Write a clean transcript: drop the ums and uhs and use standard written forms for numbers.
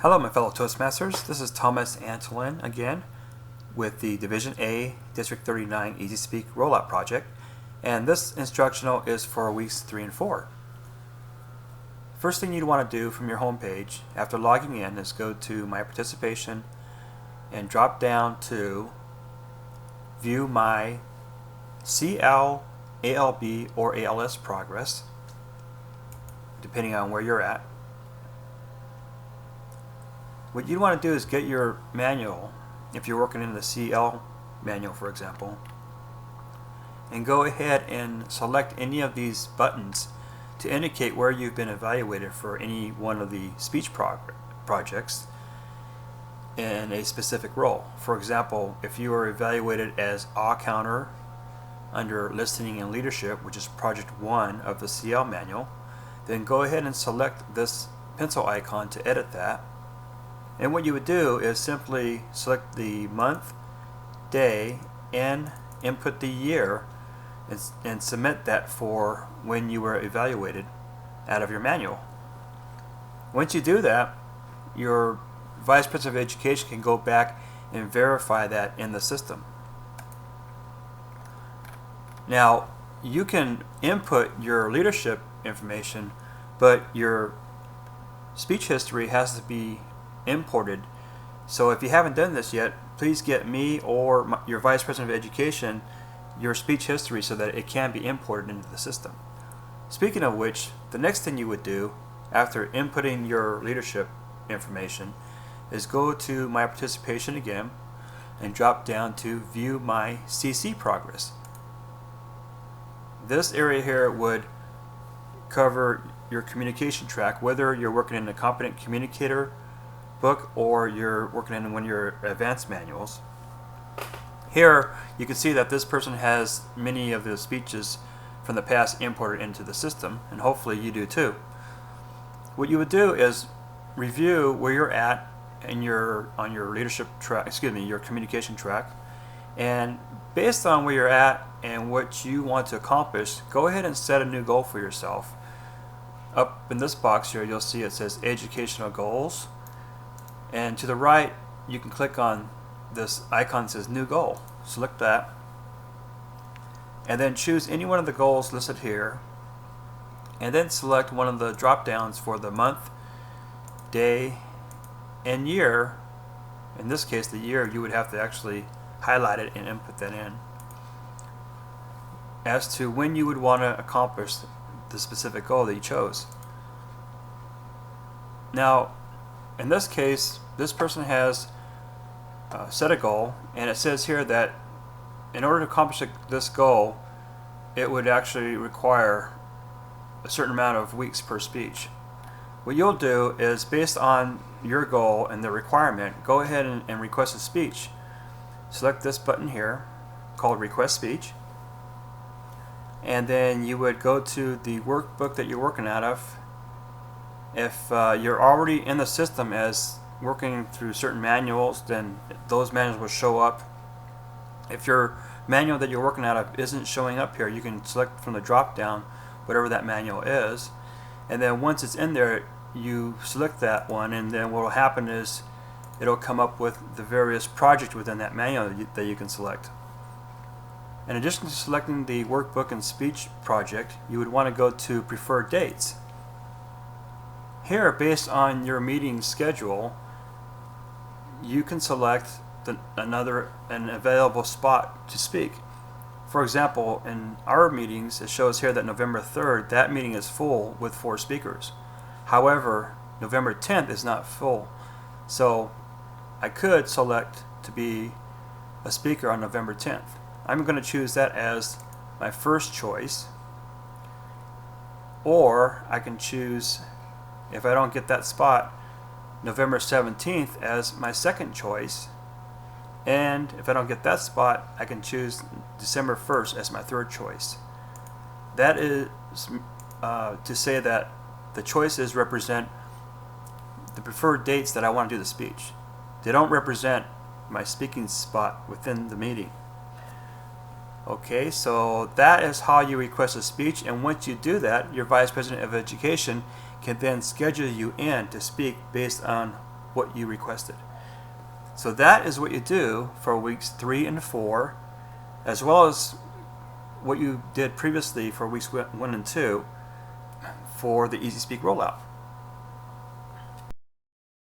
Hello my fellow Toastmasters, this is Thomas Antolin again with the Division A District 39 easySpeak Rollout Project, and this instructional is for weeks 3 and 4. First thing you'd want to do from your home page after logging in is go to My Participation and drop down to View My CL, ALB, or ALS Progress, depending on where you're at. What you want to do is get your manual, if you're working in the CL manual for example, and go ahead and select any of these buttons to indicate where you've been evaluated for any one of the speech projects in a specific role. For example, if you are evaluated as awe counter under listening and leadership, which is project 1 of the CL manual, then go ahead and select this pencil icon to edit that. And what you would do is simply select the month, day, and input the year and submit that for when you were evaluated out of your manual. Once you do that, your Vice President of Education can go back and verify that in the system. Now, you can input your leadership information, but your speech history has to be imported. So if you haven't done this yet, please get me or your Vice President of Education your speech history so that it can be imported into the system. Speaking of which, the next thing you would do after inputting your leadership information is go to My Participation again and drop down to View My CC Progress. This area here would cover your communication track, whether you're working in a competent communicator book or you're working in one of your advanced manuals. Here you can see that this person has many of the speeches from the past imported into the system, and hopefully you do too. What you would do is review where you're at in on your leadership track, your communication track, and based on where you're at and what you want to accomplish, go ahead and set a new goal for yourself. Up in this box here you'll see it says educational goals, and to the right you can click on this icon that says new goal. Select that and then choose any one of the goals listed here, and then select one of the drop downs for the month, day, and year. In this case the year, you would have to actually highlight it and input that in as to when you would want to accomplish the specific goal that you chose. Now in this case, this person has set a goal, and it says here that in order to accomplish this goal, it would actually require a certain amount of weeks per speech. What you'll do is, based on your goal and the requirement, go ahead and request a speech. Select this button here called Request Speech, and then you would go to the workbook that you're working out of. If you're already in the system as working through certain manuals, then those manuals will show up. If your manual that you're working out of isn't showing up here, you can select from the drop down whatever that manual is, and then once it's in there you select that one, and then what will happen is it'll come up with the various projects within that manual that you can select. In addition to selecting the workbook and speech project, you would want to go to preferred dates. Here, based on your meeting schedule, you can select an available spot to speak. For example, in our meetings it shows here that November 3rd, that meeting is full with 4 speakers. However, November 10th is not full, so I could select to be a speaker on November 10th. I'm going to choose that as my first choice, or I can choose, if I don't get that spot, November 17th as my second choice, and if I don't get that spot, I can choose December 1st as my third choice. That is to say that the choices represent the preferred dates that I want to do the speech. They don't represent my speaking spot within the meeting. Okay, so that is how you request a speech, and once you do that, your Vice President of Education can then schedule you in to speak based on what you requested. So that is what you do for weeks 3 and 4, as well as what you did previously for weeks 1 and 2 for the easySpeak rollout.